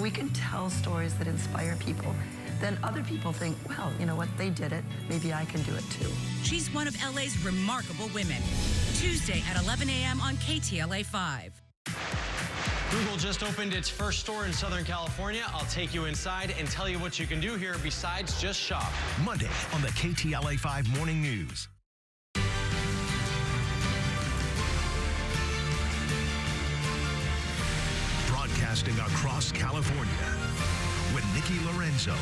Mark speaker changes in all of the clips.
Speaker 1: we can tell stories that inspire people, then other people think, well, you know what, they did it. Maybe I can do it too.
Speaker 2: She's one of LA's remarkable women. Tuesday at 11 a.m. on KTLA 5.
Speaker 3: Google just opened its first store in Southern California. I'll take you inside and tell you what you can do here besides just shop.
Speaker 4: Monday on the KTLA 5 Morning News. Broadcasting across California with Nikki Lorenzo.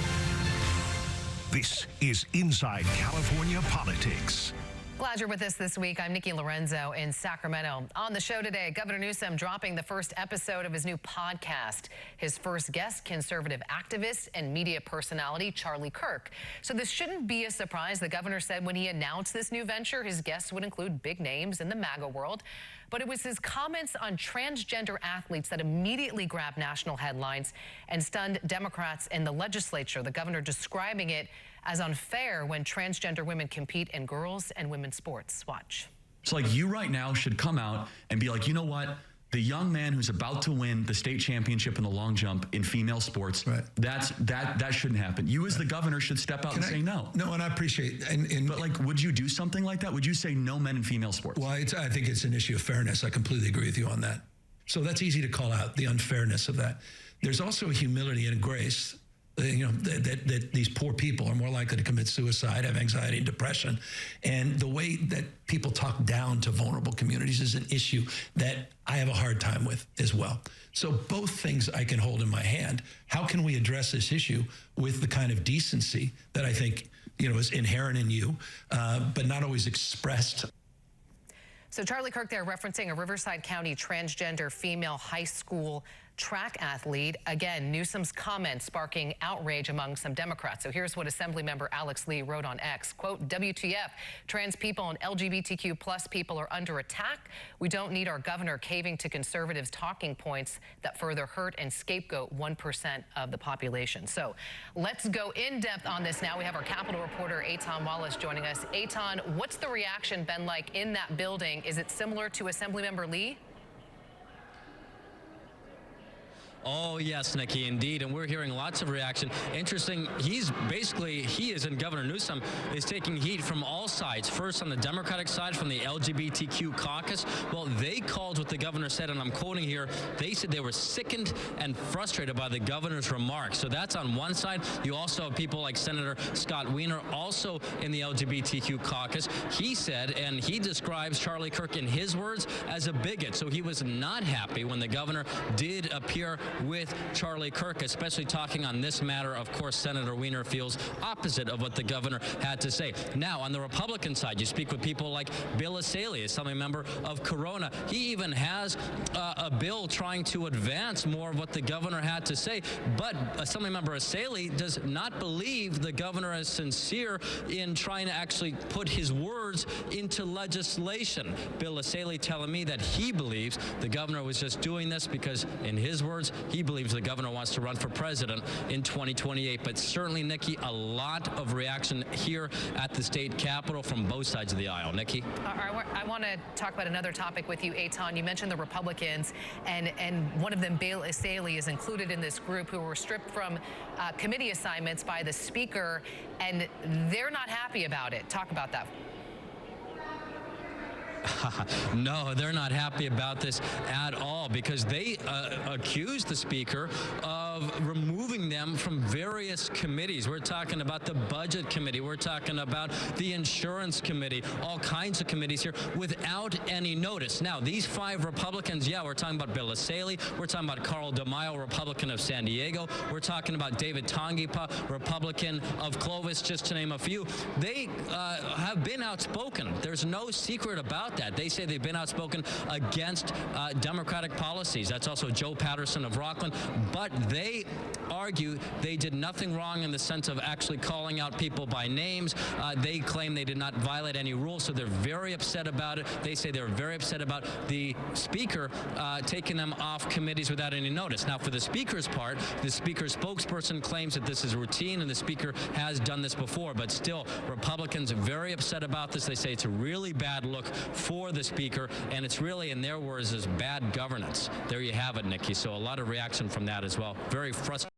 Speaker 4: This is Inside California Politics.
Speaker 5: Glad you're with us this week. I'm Nikki Lorenzo in Sacramento. On the show today, Governor Newsom dropping the first episode of his new podcast. His first guest, conservative activist and media personality Charlie Kirk. So this shouldn't be a surprise. The governor said when he announced this new venture, his guests would include big names in the MAGA world. But it was his comments on transgender athletes that immediately grabbed national headlines and stunned Democrats in the legislature. The governor describing it as unfair when transgender women compete in girls and women's sports. Watch.
Speaker 6: It's like you right now should come out and be like, you know what? The young man who's about to win the state championship in the long jump in female sports,
Speaker 7: right.
Speaker 6: that shouldn't happen. You as the governor should step out and say no.
Speaker 7: No, and I appreciate
Speaker 6: but like, would you do something like that? Would you say no men in female sports?
Speaker 7: Well, I think it's an issue of fairness. I completely agree with you on that. So that's easy to call out, the unfairness of that. There's also a humility and a grace. That these poor people are more likely to commit suicide, have anxiety and depression. And the way that people talk down to vulnerable communities is an issue that I have a hard time with as well. So both things I can hold in my hand. How can we address this issue with the kind of decency that I think, is inherent in you, but not always expressed?
Speaker 5: So Charlie Kirk there referencing a Riverside County transgender female high school track athlete. Again, Newsom's comments sparking outrage among some Democrats. So here's what Assemblymember Alex Lee wrote on X, quote, WTF, trans people and LGBTQ plus people are under attack. We don't need our governor caving to conservatives' talking points that further hurt and scapegoat 1% of the population. So let's go in depth on this now. We have our Capitol reporter, Eitan Wallace, joining us. Eitan, what's the reaction been like in that building? Is it similar to Assemblymember Lee?
Speaker 8: Oh, yes, Nikki, indeed. And we're hearing lots of reaction. Interesting, he is, and Governor Newsom is taking heat from all sides. First, on the Democratic side, from the LGBTQ caucus. Well, they called what the governor said, and I'm quoting here, they said they were sickened and frustrated by the governor's remarks. So that's on one side. You also have people like Senator Scott Wiener, also in the LGBTQ caucus. He said, and he describes Charlie Kirk in his words as a bigot. So he was not happy when the governor did appear with Charlie Kirk, especially talking on this matter. Of course, Senator Wiener feels opposite of what the governor had to say. Now, on the Republican side, you speak with people like Bill Asaley, Assembly member of Corona. He even has a bill trying to advance more of what the governor had to say. But Assembly member Asaley does not believe the governor is sincere in trying to actually put his words into legislation. Bill Asaley telling me that he believes the governor was just doing this because, in his words, he believes the governor wants to run for president in 2028. But certainly, Nikki, a lot of reaction here at the state capitol from both sides of the aisle. Nikki?
Speaker 5: I want to talk about another topic with you, Eitan. You mentioned the Republicans, and one of them, Bill Asaley, is included in this group who were stripped from committee assignments by the speaker, and they're not happy about it. Talk about that.
Speaker 8: No, they're not happy about this at all because they accused the speaker of removing them from various committees. We're talking about the Budget Committee. We're talking about the Insurance Committee, all kinds of committees here without any notice. Now, these 5 Republicans, yeah, we're talking about Bill Asaley. We're talking about Carl DeMaio, Republican of San Diego. We're talking about David Tongipa, Republican of Clovis, just to name a few. They have been outspoken. There's no secret about that. They say they've been outspoken against Democratic policies. That's also Joe Patterson of Rockland. But they argue they did nothing wrong in the sense of actually calling out people by names. They claim they did not violate any rules, so they're very upset about it. They say they're very upset about the speaker taking them off committees without any notice. Now, for the speaker's part, the speaker's spokesperson claims that this is routine and the speaker has done this before, but still, Republicans are very upset about this. They say it's a really bad look for the speaker, and it's really, in their words, is bad governance. There you have it, Nikki. So a lot of reaction from that as well. very frustrated.